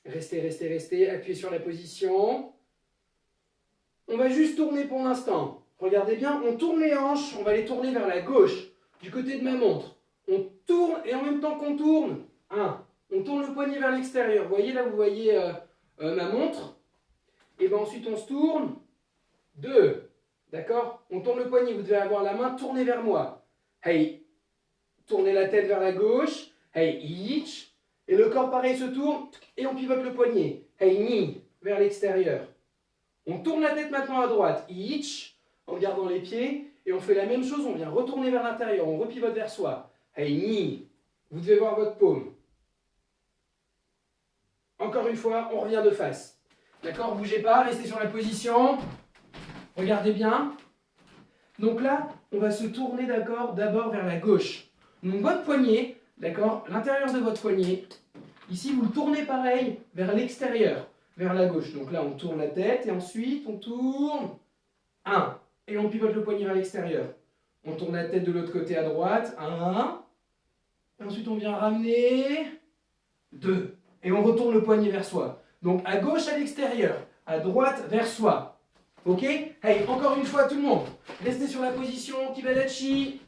Restez, restez, restez. Appuyez sur la position. On va juste tourner pour l'instant. Regardez bien, on tourne les hanches, on va les tourner vers la gauche, du côté de ma montre. On tourne et en même temps qu'on tourne, 1. On tourne le poignet vers l'extérieur. Vous voyez là, vous voyez ma montre. Et bien ensuite on se tourne. 2. D'accord? On tourne le poignet, vous devez avoir la main tournée vers moi. Hey. Tournez la tête vers la gauche. Hey, ich. Et le corps pareil se tourne et on pivote le poignet. Hey, ni. Vers l'extérieur. On tourne la tête maintenant à droite, ich, en gardant les pieds, et on fait la même chose, on vient retourner vers l'intérieur, on repivote vers soi. Hey, ni. Vous devez voir votre paume. Encore une fois, on revient de face. D'accord? Bougez pas, restez sur la position. Regardez bien. Donc là, on va se tourner d'abord vers la gauche. Donc votre poignet, d'accord? L'intérieur de votre poignet, ici vous le tournez pareil vers l'extérieur. Vers la gauche. Donc là, on tourne la tête et ensuite, on tourne 1. Et on pivote le poignet vers l'extérieur. On tourne la tête de l'autre côté à droite. 1. Et ensuite, on vient ramener 2. Et on retourne le poignet vers soi. Donc à gauche à l'extérieur, à droite vers soi. Ok? Hey, encore une fois, tout le monde. Restez sur la position Kibadachi.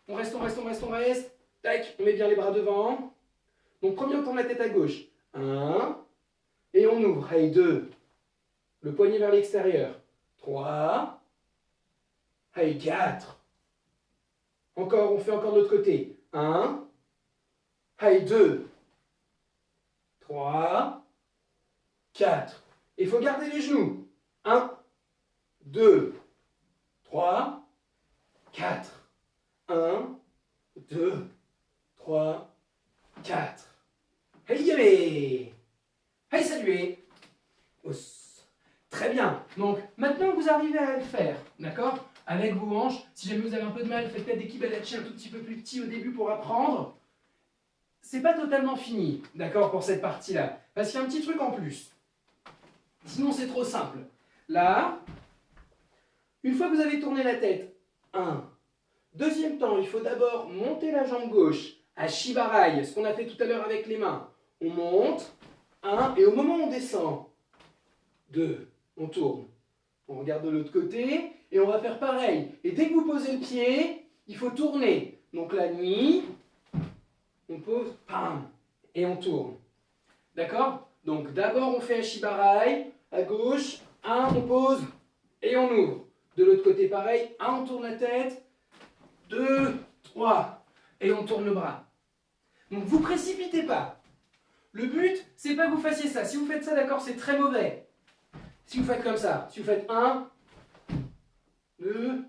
On reste, on reste, on reste, on reste. Tac, on met bien les bras devant. Donc premier, on tourne la tête à gauche. 1. Et on ouvre. Hey, 2. Le poignet vers l'extérieur. 3. Hey, 4. Encore, on fait encore de l'autre côté. 1. Hey, 2. 3. 4. Il faut garder les genoux. 1. 2. 3, 4. 1, 2, 3, 4. Hey, yamé! Hey, saluez! Très bien. Donc, maintenant que vous arrivez à le faire, d'accord? Avec vos hanches, si jamais vous avez un peu de mal, faites peut-être des kibadachi un tout petit peu plus petits au début pour apprendre. C'est pas totalement fini, d'accord, pour cette partie-là. Parce qu'il y a un petit truc en plus. Sinon, c'est trop simple. Là, une fois que vous avez tourné la tête, 1. Deuxième temps, il faut d'abord monter la jambe gauche à Shibarai, ce qu'on a fait tout à l'heure avec les mains. On monte, 1, et au moment où on descend, 2, on tourne. On regarde de l'autre côté, et on va faire pareil. Et dès que vous posez le pied, il faut tourner. Donc la nuit, on pose, pam, et on tourne. D'accord? Donc d'abord on fait un Shibarai, à gauche, 1, on pose, et on ouvre. De l'autre côté pareil, 1, on tourne la tête, 2, 3, et on tourne le bras. Donc vous précipitez pas. Le but, c'est pas que vous fassiez ça. Si vous faites ça, d'accord, c'est très mauvais. Si vous faites comme ça, si vous faites 1, 2,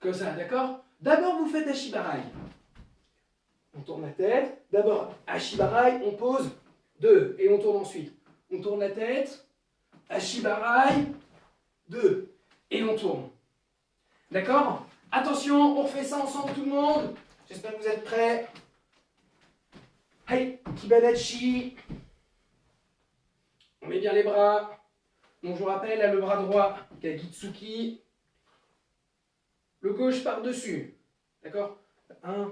comme ça, d'accord? D'abord, vous faites Ashibarai. On tourne la tête. D'abord, Ashibarai, on pose 2, et on tourne ensuite. On tourne la tête, Ashibarai, 2, et on tourne. D'accord? Attention, on refait ça ensemble tout le monde. J'espère que vous êtes prêts. Hey, Kibadachi. On met bien les bras. Donc je vous rappelle, là, le bras droit, Kagitsuki. Le gauche par-dessus. D'accord? 1,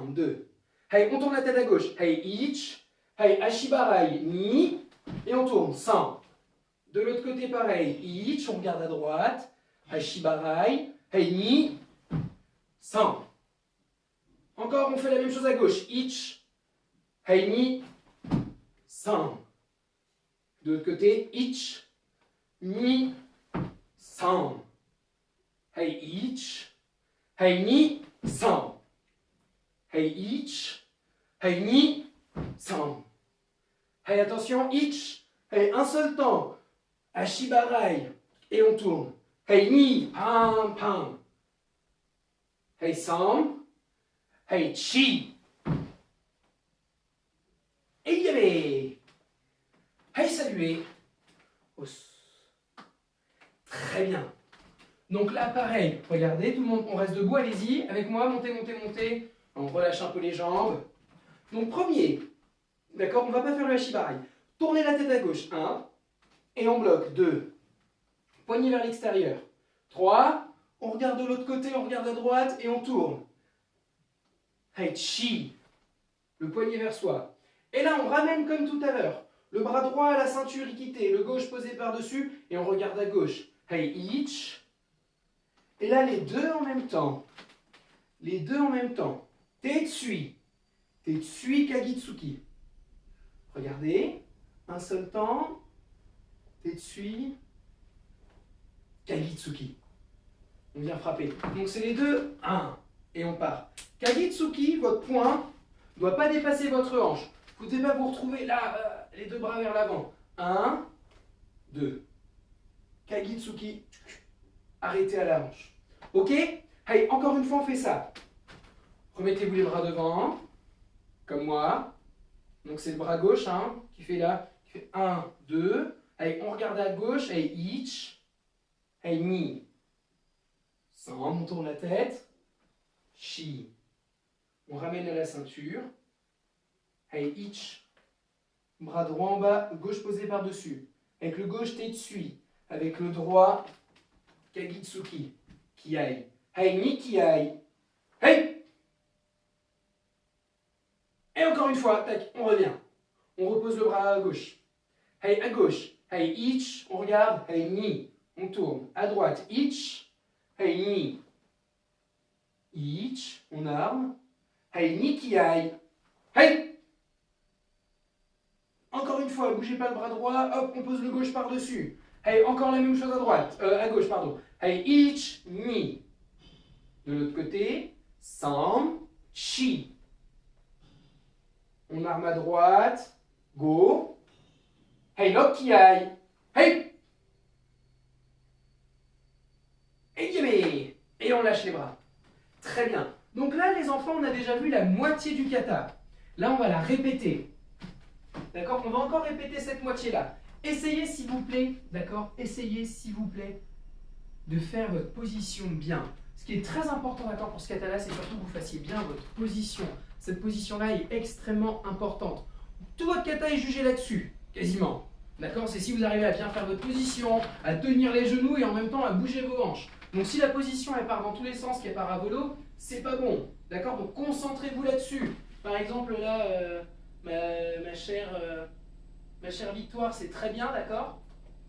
2. Hey, on tourne la tête à gauche. Hey, ich. Hey, Ashibarai, ni. Et on tourne, 100. De l'autre côté, pareil. Ich, on regarde à droite. Ashibarai. Hey, ni. 100. Encore, on fait la même chose à gauche. Ich. Hey, ni. 100. De l'autre côté, ich. Ni. 100. Hey, ich. Hey, ni. 100. Hey, ich. Hey, ni. 100. Hey, attention, ich. Hey, un seul temps. Ashibarai. Et on tourne. Hey, ni. Pam, pam. Hey, 100. Hey, chi. Et yamé. Hey, saluez. Très bien. Donc là, pareil. Regardez, tout le monde, on reste debout, allez-y. Avec moi, montez, montez, montez. On relâche un peu les jambes. Donc premier, d'accord, on ne va pas faire le Ashibarai. Tournez la tête à gauche, 1. Et on bloque, 2. Poignet vers l'extérieur. 3. On regarde de l'autre côté, on regarde à droite et on tourne. Hey, chi. Le poignet vers soi. Et là, on ramène comme tout à l'heure. Le bras droit à la ceinture équité, le gauche posé par-dessus et on regarde à gauche. Hey, ich. Et là, les deux en même temps. Les deux en même temps. Tetsui. Tetsui Kagitsuki. Regardez. Un seul temps. Tetsui Kagitsuki. On vient frapper. Donc c'est les deux. 1. Et on part. Kagitsuki, votre poing ne doit pas dépasser votre hanche. Vous ne devez pas vous retrouver là, les deux bras vers l'avant. 1, 2. Kagitsuki. Arrêtez à la hanche. Ok? Allez, encore une fois, on fait ça. Remettez-vous les bras devant, comme moi. Donc c'est le bras gauche qui fait là. Qui fait 1, 2. Allez, on regarde à gauche. Allez, ich. Allez, ni. 100, on tourne la tête. Shi. On ramène à la ceinture. Allez, ich. Bras droit en bas, gauche posé par-dessus. Avec le gauche, tetsui. Avec le droit, Kagitsuki. Kiai. Hey, ni kiai. Hey! Et encore une fois, tac, on revient. On repose le bras à gauche. Hey, à gauche. Hey, ich, on regarde. Hey, ni. On tourne. À droite, ich. Hey, ni. Ich, on arme. Hey, ni kiai. Hey! Encore une fois, bougez pas le bras droit. Hop, on pose le gauche par-dessus. Hey, encore la même chose à droite. À gauche, pardon. Hey, ich, ni. De l'autre côté, sam, chi. On arme à droite. Go. Hey, lock qui aille. Hey! et on lâche les bras. Très bien. Donc là, les enfants, on a déjà vu la moitié du kata. Là, on va la répéter. D'accord? On va encore répéter cette moitié-là. Essayez, s'il vous plaît, d'accord? Essayez, s'il vous plaît, de faire votre position bien. Ce qui est très important, d'accord, pour ce kata-là, c'est surtout que vous fassiez bien votre position. Cette position-là est extrêmement importante. Tout votre kata est jugé là-dessus, quasiment. D'accord? C'est si vous arrivez à bien faire votre position, à tenir les genoux et en même temps à bouger vos hanches. Donc si la position elle part dans tous les sens, qu'elle part à volo, c'est pas bon. D'accord? Donc concentrez-vous là-dessus. Par exemple, là, ma chère Victoire, c'est très bien, d'accord?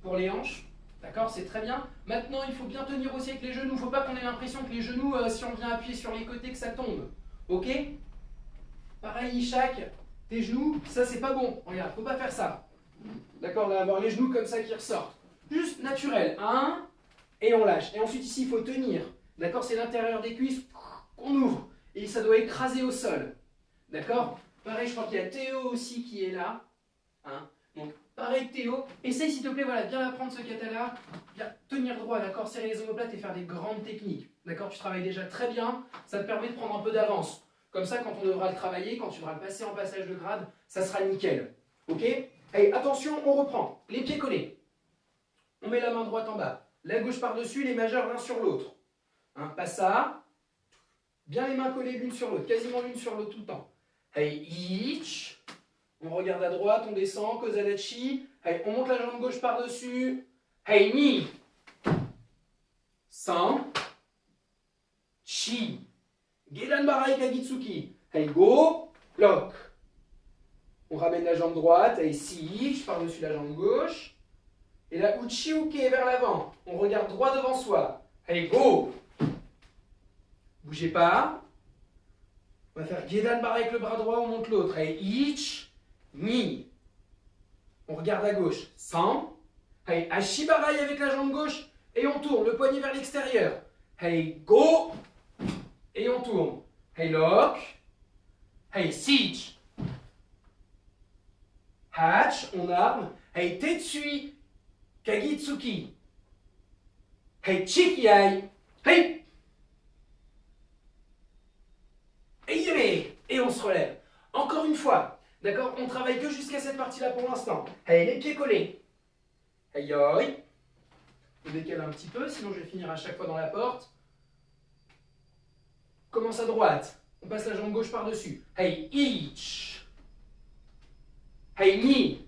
Pour les hanches. D'accord? C'est très bien. Maintenant, il faut bien tenir aussi avec les genoux. Il ne faut pas qu'on ait l'impression que les genoux, si on vient appuyer sur les côtés, que ça tombe. Ok? Pareil, Ishak, tes genoux, ça c'est pas bon. Regarde, faut pas faire ça. D'accord, là, avoir les genoux comme ça qui ressortent. Juste naturel. Un, et on lâche. Et ensuite, ici, il faut tenir. D'accord, c'est l'intérieur des cuisses qu'on ouvre. Et ça doit écraser au sol. D'accord? Pareil, je crois qu'il y a Théo aussi qui est là. Hein? Donc, pareil, Théo. Essaye, s'il te plaît, voilà, bien apprendre ce kata-là. Bien tenir droit, d'accord? Serrer les omoplates et faire des grandes techniques. D'accord? Tu travailles déjà très bien. Ça te permet de prendre un peu d'avance. Comme ça, quand on devra le travailler, quand tu devras le passer en passage de grade, ça sera nickel. Ok? Allez, attention, on reprend. Les pieds collés. On met la main droite en bas. La gauche par-dessus, les majeurs l'un sur l'autre. Hein, pas ça. Bien les mains collées l'une sur l'autre, quasiment l'une sur l'autre tout le temps. Hey, each. On regarde à droite, on descend, Kozadachi. Hey, on monte la jambe gauche par-dessus. Hey, ni. San. Chi. Gedan Barai Kagitsuki. Hey, go. Lock. On ramène la jambe droite. Hey, si. Par-dessus la jambe gauche. Et là, Uchi Uke vers l'avant. On regarde droit devant soi. Hey, go. Bougez pas. On va faire Gedan Barai avec le bras droit, on monte l'autre. Hey, ich. Ni. On regarde à gauche. San. Hey, Ashibarai avec la jambe gauche. Et on tourne, le poignet vers l'extérieur. Hey, go. Et on tourne. Hey, lock. Hey, siege. Hatch, on arme. Hey, tetsui. Kagitsuki. Hey, chikiai. Hey. Et on se relève. Encore une fois. D'accord? On travaille que jusqu'à cette partie-là pour l'instant. Hey, les pieds collés. Hey, yoi. On décale un petit peu, sinon je vais finir à chaque fois dans la porte. Commence à droite. On passe la jambe gauche par-dessus. Hey, each. Hey, ni.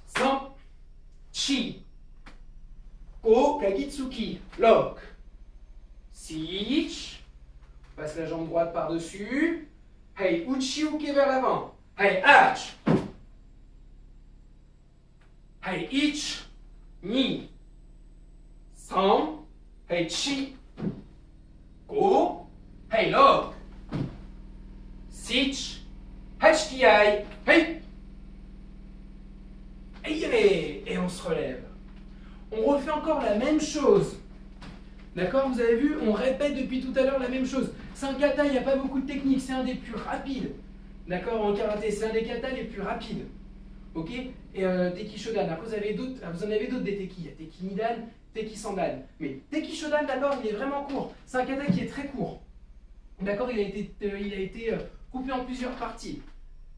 San. Chi. Ko, kagitsuki. Lock. Siich. Passe la jambe droite par-dessus. Hey, uchi uke vers l'avant. Hey, hatch. Hey, ich. Ni. San. Hey, chi. Go. Hey, lock. Sich. Hachkiai. Hey. Et on se relève. On refait encore la même chose. D'accord? Vous avez vu, on répète depuis tout à l'heure la même chose. C'est un kata, il n'y a pas beaucoup de techniques, c'est un des plus rapides. D'accord? En karaté, c'est un des katas les plus rapides. Ok? Et Teki Shodan. Après, vous en avez d'autres des Teki. Il y a Teki Nidan, Teki Sandan. Mais Teki Shodan, d'accord, il est vraiment court. C'est un kata qui est très court. D'accord? Il a été coupé en plusieurs parties.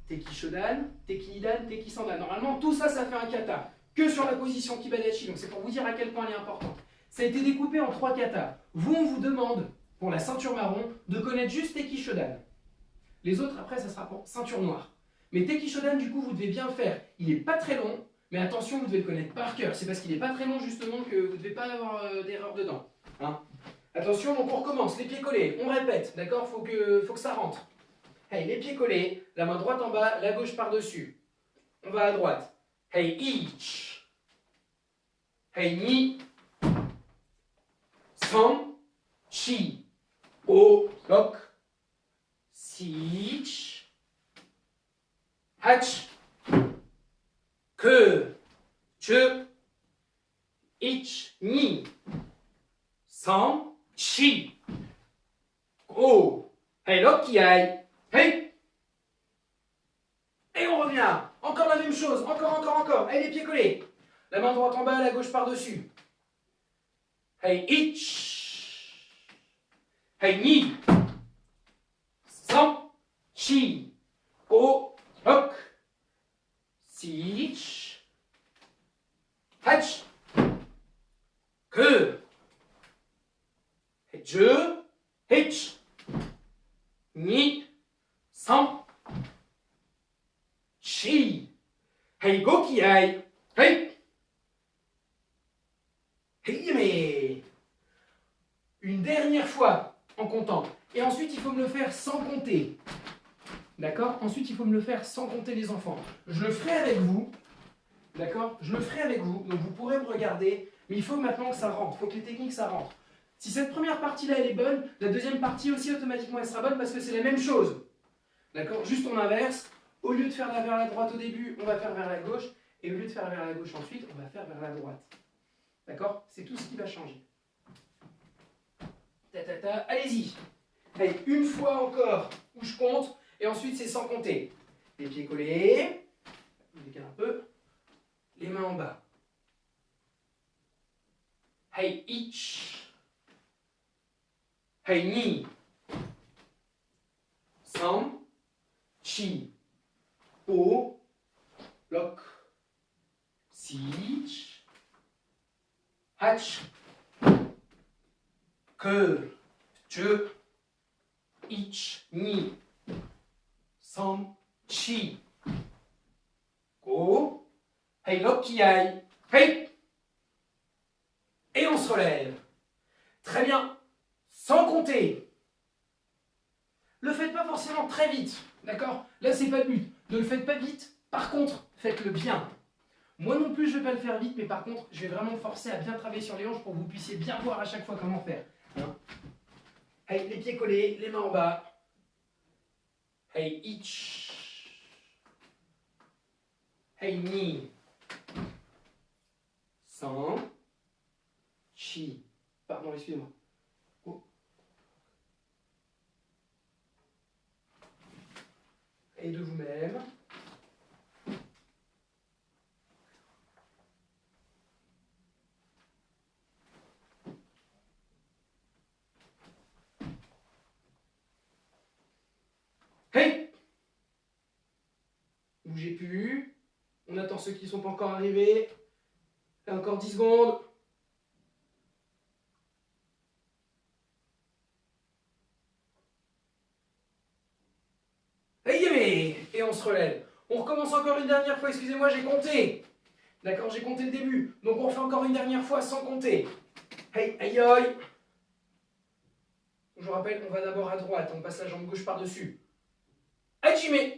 Teki Shodan, Teki Nidan, Teki Sandan. Normalement, tout ça, ça fait un kata. Que sur la position Kibadachi. Donc, c'est pour vous dire à quel point elle est importante. Ça a été découpé en 3 katas. Vous, on vous demande, pour la ceinture marron, de connaître juste Teki Shodan. Les autres, après, ça sera pour ceinture noire. Mais Teki Shodan, du coup, vous devez bien le faire. Il n'est pas très long, mais attention, vous devez le connaître par cœur. C'est parce qu'il n'est pas très long, justement, que vous ne devez pas avoir d'erreur dedans. Hein? Attention, donc on recommence. Les pieds collés, on répète, d'accord? Faut que ça rentre. Hey, les pieds collés, la main droite en bas, la gauche par-dessus. On va à droite. Hey, each. Hey, ni. San. Chi. O. Lock. Sich. Hatch. Que. Che. Ich. Ni. San. Chi. Go. Hey, lock qui aille. Hey. Et on revient. Encore la même chose. Encore. Hey, les pieds collés. La main droite en bas, la gauche par-dessus. Hey, ich. Hey, ni. San, chi. Go, hok. Sich. Hach. Que. Je. Hitch. Ni. San. Chi. Hey, go qui aille. Hey. Hey, mais. Une dernière fois en comptant. Et ensuite, il faut me le faire sans compter. D'accord? Ensuite, il faut me le faire sans compter les enfants. Je le ferai avec vous. D'accord? Je le ferai avec vous. Donc, vous pourrez me regarder. Mais il faut maintenant que ça rentre. Il faut que les techniques, ça rentre. Si cette première partie-là, elle est bonne, la deuxième partie aussi, automatiquement, elle sera bonne parce que c'est la même chose. D'accord? Juste on inverse. Au lieu de faire vers la droite au début, on va faire vers la gauche. Et au lieu de faire vers la gauche ensuite, on va faire vers la droite. D'accord? C'est tout ce qui va changer. Allez-y. Allez, une fois encore où je compte, et ensuite c'est sans compter. Les pieds collés, je décale un peu, les mains en bas. Hey, ich. Hey, ni. San, chi. O, lok. Sich. Hach. Que. Je. Ich, ni. San, chi. Go. Hey, lok qui aille. Hey. Et on se relève. Très bien. Sans compter. Le faites pas forcément très vite. D'accord? Là, c'est pas le but. Ne le faites pas vite. Par contre, faites-le bien. Moi non plus, je ne vais pas le faire vite, mais par contre, je vais vraiment me forcer à bien travailler sur les hanches pour que vous puissiez bien voir à chaque fois comment faire. Hein? Hey, les pieds collés, les mains en bas. Hey, ich. Hey, ni. San. Chi. Pardon, excusez-moi. Oh. Et de vous-même. Hey! Bougez plus. On attend ceux qui ne sont pas encore arrivés. Et encore 10 secondes. Et on se relève. On recommence encore une dernière fois. Excusez-moi, j'ai compté. D'accord, j'ai compté le début. Donc on fait encore une dernière fois sans compter. Hey, aïe aïe. Je vous rappelle, on va d'abord à droite. On passe la jambe gauche par-dessus. Hajime.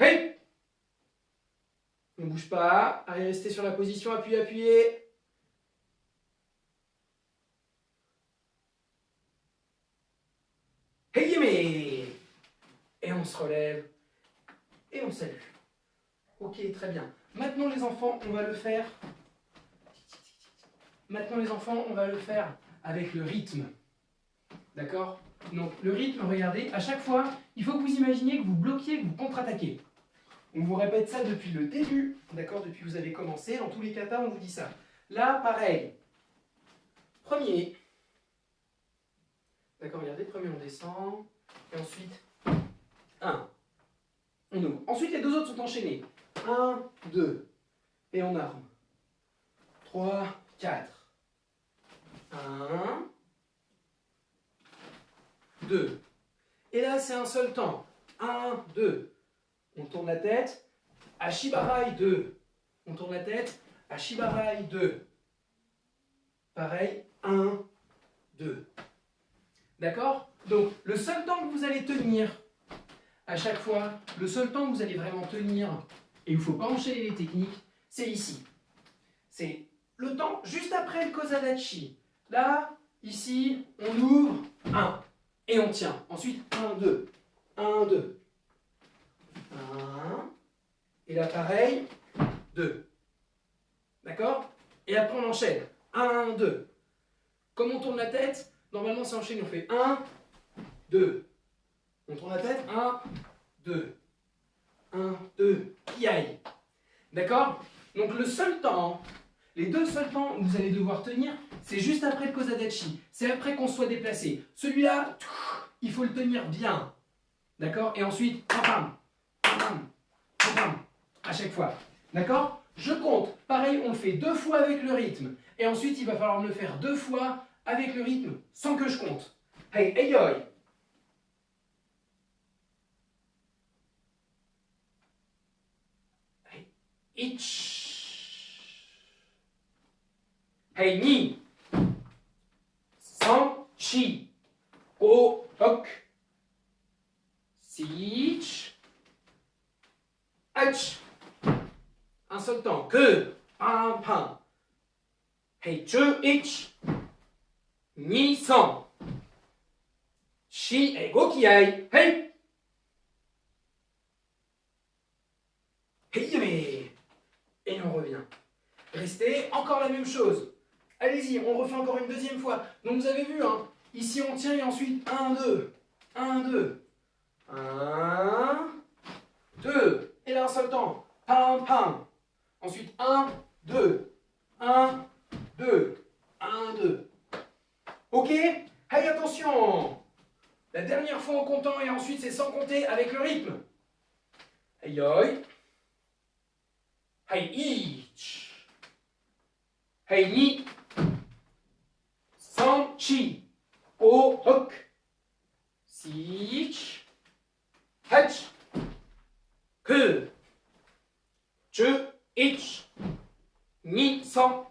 Hey! On ne bouge pas. Allez, restez sur la position. Appuyez, appuyez. Hey, mais. Et on se relève. Et on salue. Ok, très bien. Maintenant les enfants, on va le faire. Maintenant les enfants, on va le faire avec le rythme. D'accord? Donc le rythme, regardez, à chaque fois, il faut que vous imaginiez que vous bloquiez, que vous contre-attaquez. On vous répète ça depuis le début, d'accord? Depuis que vous avez commencé, dans tous les katas, on vous dit ça. Là, pareil. Premier. D'accord, regardez, premier on descend, et ensuite, 1. On ouvre. Ensuite, les deux autres sont enchaînés. 1, 2, et on arme. 3, 4. 1, 2. Et là, c'est un seul temps. 1, 2. On tourne la tête. Ashibarai, 2. On tourne la tête. Ashibarai, 2. Pareil. 1, 2. D'accord? Donc, le seul temps que vous allez tenir, à chaque fois, le seul temps que vous allez vraiment tenir, et il ne faut pas enchaîner les techniques, c'est ici. C'est le temps juste après le kozadachi. Là, ici, on ouvre 1. et on tient. Ensuite, 1, 2, 1, 2. 1, et là pareil, 2. D'accord? Et après on enchaîne. 1, 2. Comme on tourne la tête, normalement c'est enchaîné. On fait 1, 2. On tourne la tête. 1, 2. 1, 2. Qui aille. D'accord? Donc le seul temps, les deux seuls temps où vous allez devoir tenir, c'est juste après le Kozadachi. C'est après qu'on soit déplacé. Celui-là, il faut le tenir bien. D'accord? Et ensuite, pam, pam, pam, pam, à chaque fois. D'accord? Je compte. Pareil, on le fait 2 fois avec le rythme. Et ensuite, il va falloir me le faire 2 fois avec le rythme sans que je compte. Hey, hey, yoy. Hey, ich. Hey, ni. San, chi. O, tok. Sich. Ach. Un seul temps. Que. Pam, pam. Hey, che, ich. Ni, san. Chi, et go qui aille. Hey. Hey, mais. Et on revient. Restez, encore la même chose. Allez-y, on refait encore une deuxième fois. Donc vous avez vu, hein. Ici on tient et ensuite 1, 2. 1, 2. 1, 2. Et là un seul temps. Pam, pam. Ensuite 1, 2. 1, 2. 1, 2. Ok? Hey, attention! La dernière fois en comptant et ensuite c'est sans compter avec le rythme. Hey, yoi. Hey, ich. Hey, ni. San, chi. O, tok. Sich. Hach. Que. Che, ich. Ni, san.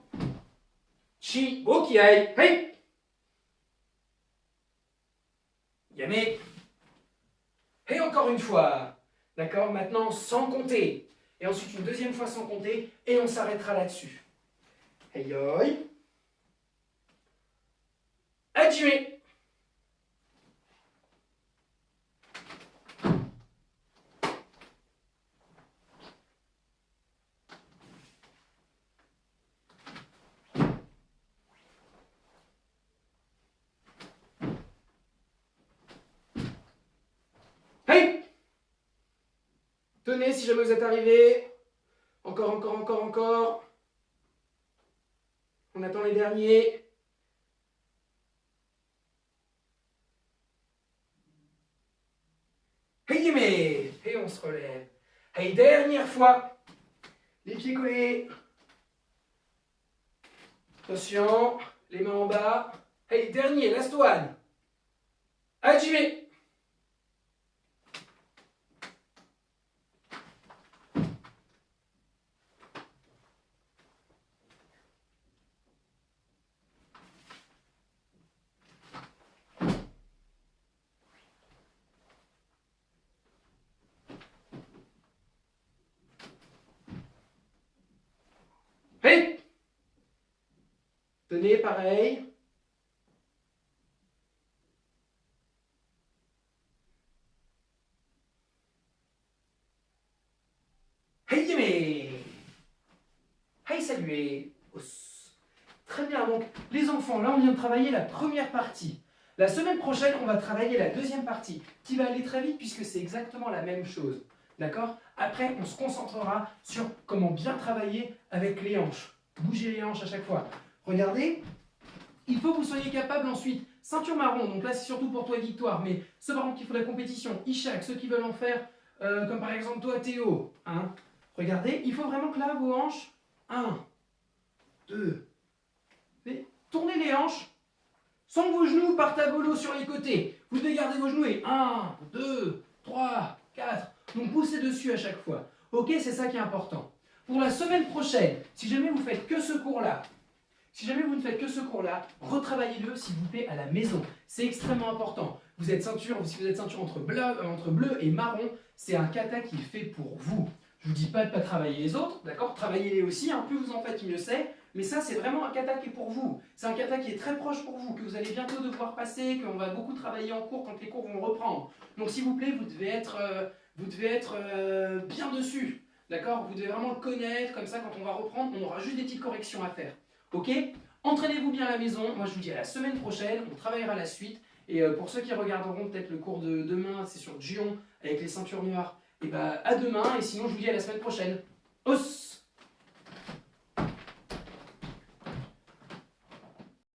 Chi, go qui aille. Hey. Yame. Et encore une fois. D'accord? Maintenant, sans compter. Et ensuite, une deuxième fois sans compter. Et on s'arrêtera là-dessus. Hey, yoi. Adieu. Hey! Tenez si jamais vous êtes arrivé. Encore, encore, encore, encore. On attend les derniers. Hey, mais! Et on se relève. Hey, dernière fois. Les pieds collés. Attention. Les mains en bas. Hey, dernier, last one. Adieu. Hey! Tenez, pareil. Hey, mais! Hey, saluez! Très bien, donc les enfants, là on vient de travailler la première partie. La semaine prochaine, on va travailler la deuxième partie, qui va aller très vite puisque c'est exactement la même chose. D'accord? Après, on se concentrera sur comment bien travailler avec les hanches. Bougez les hanches à chaque fois. Regardez, il faut que vous soyez capable ensuite, ceinture marron, donc là c'est surtout pour toi Victoire, mais ceux par exemple qui font la compétition, Ishak, ceux qui veulent en faire, comme par exemple toi Théo, hein, regardez, il faut vraiment que là vos hanches, 1, 2, tournez les hanches, sans que vos genoux partent à volo sur les côtés. Vous devez garder vos genoux et 1, 2, 3, 4, donc poussez dessus à chaque fois. Ok, c'est ça qui est important. Pour la semaine prochaine, si jamais vous faites que ce cours-là, retravaillez-le s'il vous plaît à la maison. C'est extrêmement important. Vous êtes ceinture, si vous êtes ceinture entre bleu et marron, c'est un kata qui est fait pour vous. Je vous dis pas de ne pas travailler les autres, d'accord? Travaillez-les aussi, hein. Plus vous en faites, mieux c'est. Mais ça, c'est vraiment un kata qui est pour vous. C'est un kata qui est très proche pour vous, que vous allez bientôt devoir passer, qu'on va beaucoup travailler en cours quand les cours vont reprendre. Donc s'il vous plaît, vous devez être bien dessus. D'accord? Vous devez vraiment le connaître, comme ça, quand on va reprendre, on aura juste des petites corrections à faire. Ok? Entraînez-vous bien à la maison. Moi, je vous dis à la semaine prochaine, on travaillera la suite. Et pour ceux qui regarderont peut-être le cours de demain, c'est sur Jion, avec les ceintures noires, et bah à demain, et sinon je vous dis à la semaine prochaine. Os!